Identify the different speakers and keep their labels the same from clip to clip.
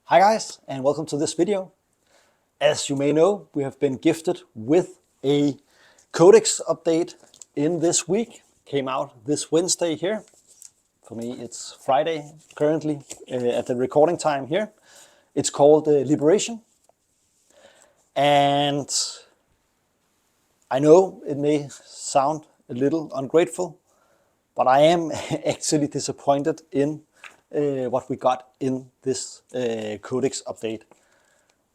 Speaker 1: Hi guys, and welcome to this video. As you may know, we have been gifted with a Codex update in this week. Came out this Wednesday here. For me it's Friday currently at the recording time here. It's called Liberation. And I know it may sound a little ungrateful, but I am actually disappointed in what we got in this Codex update.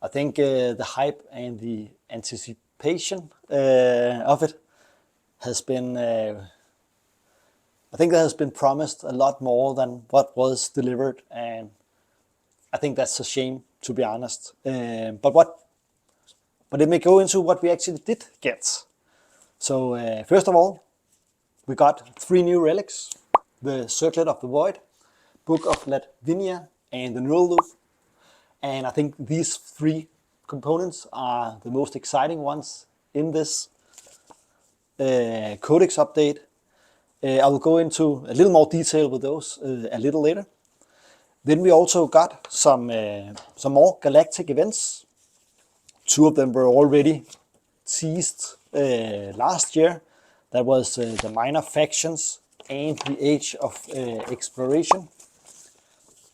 Speaker 1: I think the hype and the anticipation of it has been, I think that has been promised a lot more than what was delivered, and I think that's a shame, to be honest. But let me go into what we actually did get. So first of all, we got 3 new relics: the Circlet of the Void, Book of Latvinia, and the Neural Loop. And I think these 3 components are the most exciting ones in this Codex update. I will go into a little more detail with those a little later. Then we also got some more galactic events. 2 of them were already teased last year. That was the Minor Factions and the Age of Exploration.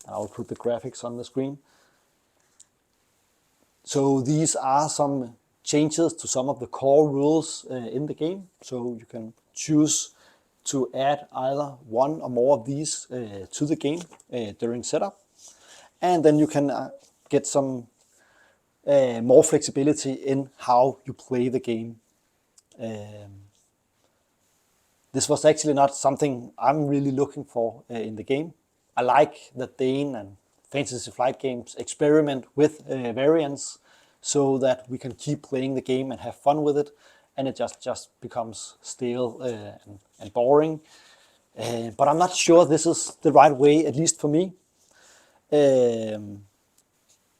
Speaker 1: I'll put the graphics on the screen. So these are some changes to some of the core rules in the game. So you can choose to add either 1 or more of these to the game during setup. And then you can get some more flexibility in how you play the game. This was actually not something I'm really looking for in the game. I like that Dane and Fantasy Flight Games experiment with variants so that we can keep playing the game and have fun with it, and it just becomes stale and boring. But I'm not sure this is the right way, at least for me.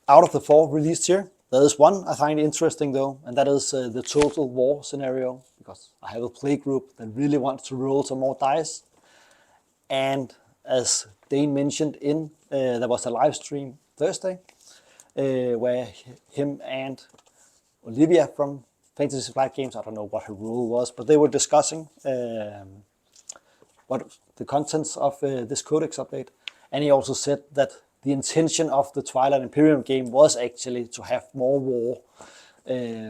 Speaker 1: Out of the 4 released here, there is one I find interesting though, and that is the Total War scenario, because I have a play group that really wants to roll some more dice. And as Dane mentioned there was a live stream Thursday where him and Olivia from Fantasy Flight Games, I don't know what her role was, but they were discussing what the contents of this Codex update. And he also said that the intention of the Twilight Imperium game was actually to have more war,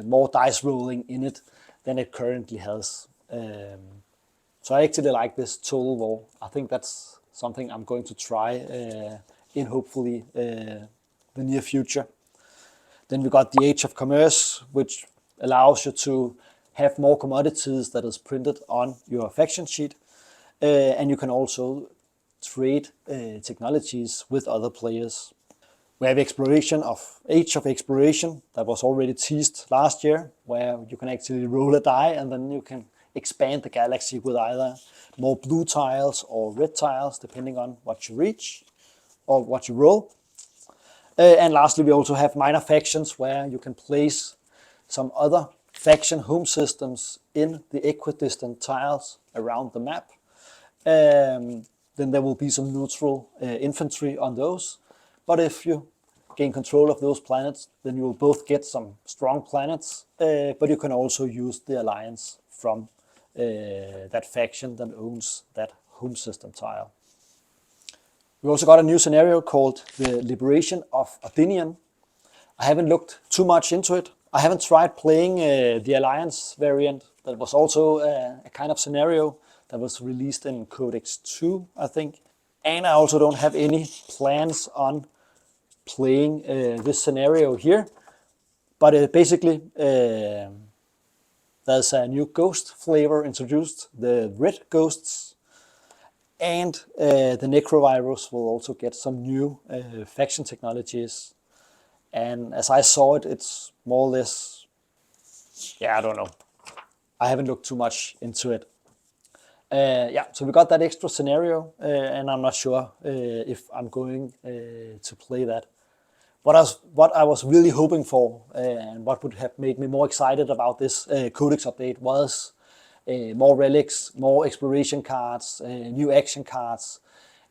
Speaker 1: more dice rolling in it than it currently has. So I actually like this Total War. I think that's something I'm going to try in hopefully the near future. Then we got the Age of Commerce, which allows you to have more commodities that is printed on your faction sheet. And you can also trade technologies with other players. We have Exploration of Age of Exploration that was already teased last year, where you can actually roll a die and then you can expand the galaxy with either more blue tiles or red tiles, depending on what you reach or what you roll. And lastly, we also have Minor Factions, where you can place some other faction home systems in the equidistant tiles around the map. Then there will be some neutral infantry on those. But if you gain control of those planets, then you will both get some strong planets, but you can also use the alliance from that faction that owns that home system tile. We also got a new scenario called the Liberation of Ardinian. I haven't looked too much into it. I haven't tried playing the alliance variant. That was also a kind of scenario that was released in Codex II, I think. And I also don't have any plans on playing this scenario here. But basically, there's a new ghost flavor introduced, the red ghosts. And the Necrovirus will also get some new faction technologies. And as I saw it, it's more or less, I don't know. I haven't looked too much into it. So we got that extra scenario, and I'm not sure if I'm going to play that. What I was really hoping for, and what would have made me more excited about this Codex update, was more relics, more exploration cards, new action cards,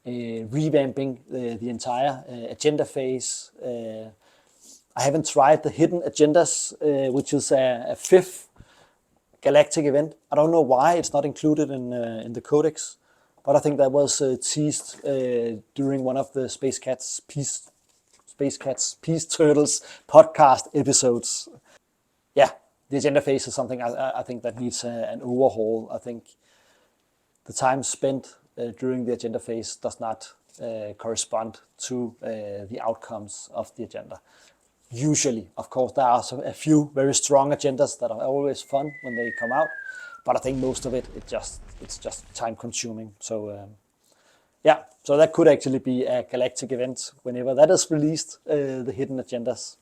Speaker 1: revamping the entire agenda phase. I haven't tried the hidden agendas, which is a fifth galactic event. I don't know why it's not included in the Codex, but I think that was teased during one of the Space Cats Peace Turtles podcast episodes. Yeah, the agenda phase is something I think that needs an overhaul. I think the time spent during the agenda phase does not correspond to the outcomes of the agenda. Usually, of course, there are a few very strong agendas that are always fun when they come out, but I think most of it's just time consuming. So yeah, so that could actually be a galactic event whenever that is released, the hidden agendas,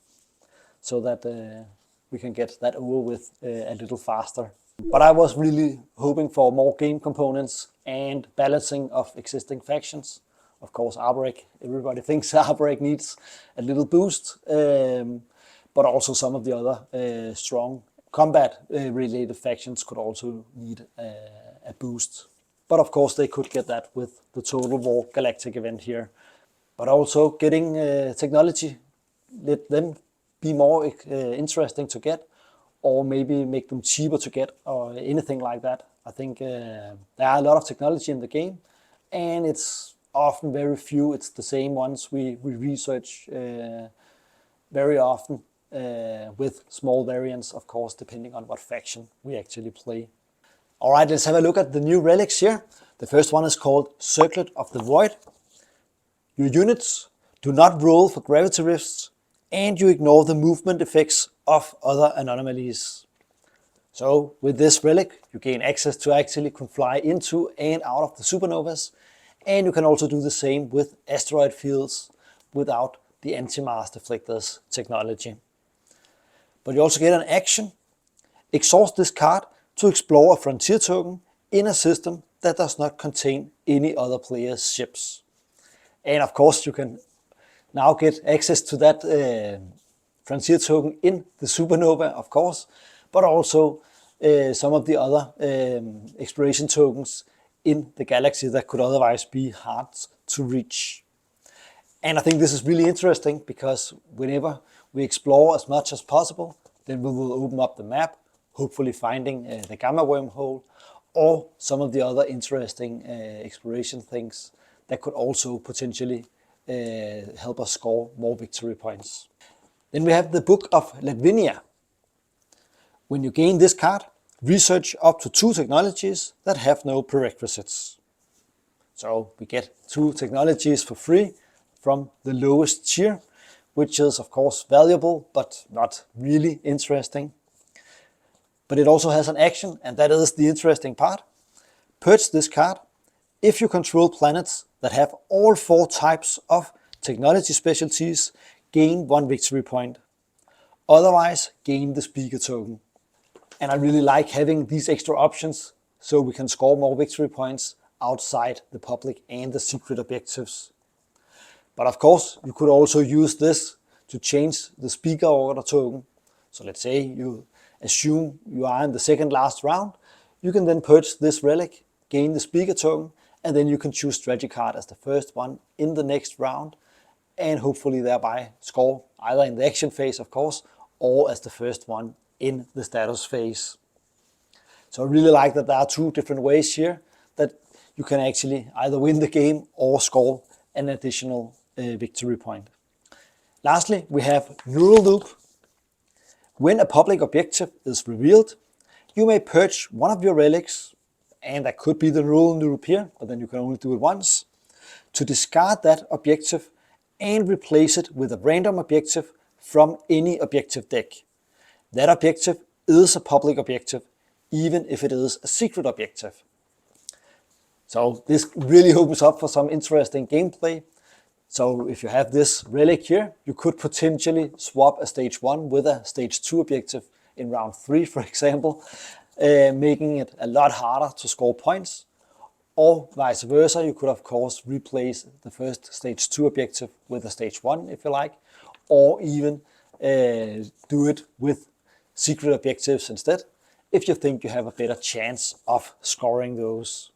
Speaker 1: so that we can get that over with a little faster. But I was really hoping for more game components and balancing of existing factions. Of course, Albeck, everybody thinks Albeck needs a little boost, but also some of the other strong combat-related factions could also need a boost. But of course, they could get that with the Total War Galactic event here. But also getting technology, let them be more interesting to get, or maybe make them cheaper to get, or anything like that. I think there are a lot of technology in the game, and it's often very few. It's the same ones we research very often, with small variants, of course, depending on what faction we actually play. All right, let's have a look at the new relics here. The first one is called Circlet of the Void. Your units do not roll for gravity rifts, and you ignore the movement effects of other anomalies. So with this relic, you gain access to actually can fly into and out of the supernovas, and you can also do the same with asteroid fields without the anti-mass deflectors technology. But you also get an action. Exhaust this card to explore a frontier token in a system that does not contain any other player's ships. And of course, you can now get access to that frontier token in the supernova, of course, but also some of the other exploration tokens in the galaxy that could otherwise be hard to reach. And I think this is really interesting because whenever we explore as much as possible, then we will open up the map, hopefully finding the gamma wormhole or some of the other interesting exploration things that could also potentially help us score more victory points. Then we have the Book of Latvinia. When you gain this card, research up to 2 technologies that have no prerequisites. So we get 2 technologies for free from the lowest tier, which is of course valuable, but not really interesting. But it also has an action, and that is the interesting part. Purge this card if you control planets that have all 4 types of technology specialties, gain 1 victory point. Otherwise, gain the speaker token. And I really like having these extra options so we can score more victory points outside the public and the secret objectives. But of course, you could also use this to change the speaker order token. So let's say you assume you are in the second last round, you can then purge this relic, gain the speaker token, and then you can choose strategy card as the first one in the next round, and hopefully thereby score either in the action phase, of course, or as the first one in the status phase. So I really like that there are 2 different ways here that you can actually either win the game or score an additional victory point. Lastly, we have Neural Loop. When a public objective is revealed, you may purge one of your relics, and that could be the Neural Loop here, but then you can only do it once, to discard that objective and replace it with a random objective from any objective deck. That objective is a public objective, even if it is a secret objective. So this really opens up for some interesting gameplay. So if you have this relic here, you could potentially swap a stage 1 with a stage 2 objective in round 3, for example, making it a lot harder to score points. Or vice versa, you could of course replace the first stage 2 objective with a stage 1 if you like, or even do it with secret objectives instead, if you think you have a better chance of scoring those.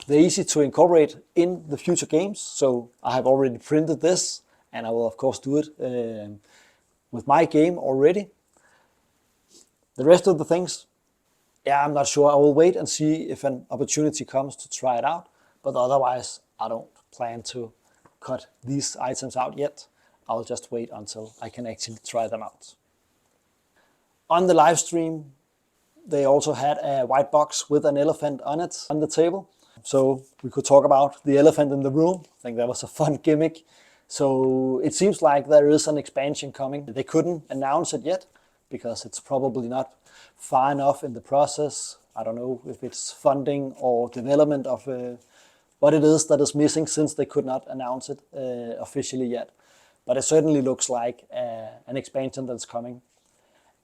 Speaker 1: They're easy to incorporate in the future games, so I have already printed this, and I will of course do it with my game already. The rest of the things, yeah, I'm not sure. I will wait and see if an opportunity comes to try it out, but otherwise I don't plan to cut these items out yet. I'll just wait until I can actually try them out. On the live stream, they also had a white box with an elephant on it on the table. So we could talk about the elephant in the room. I think that was a fun gimmick. So it seems like there is an expansion coming. They couldn't announce it yet because it's probably not far enough in the process. I don't know if it's funding or development of what it is that is missing, since they could not announce it officially yet. But it certainly looks like an expansion that's coming.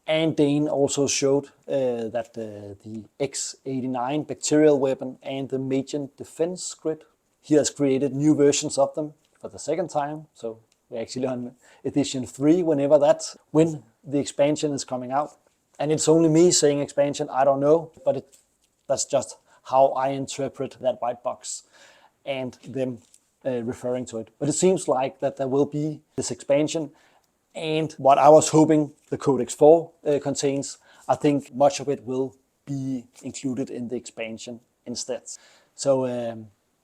Speaker 1: And Dane also showed that the X89 bacterial weapon and the Magen defense grid, he has created new versions of them for the second time. So we're actually on edition 3 when the expansion is coming out. And it's only me saying expansion, I don't know, but that's just how I interpret that white box and them referring to it. But it seems like that there will be this expansion. And what I was hoping the Codex IV contains, I think much of it will be included in the expansion instead. So,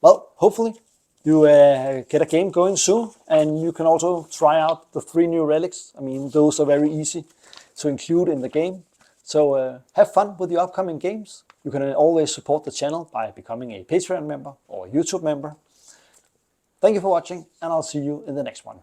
Speaker 1: well, hopefully you get a game going soon, and you can also try out the 3 new relics. I mean, those are very easy to include in the game. So have fun with the upcoming games. You can always support the channel by becoming a Patreon member or a YouTube member. Thank you for watching, and I'll see you in the next one.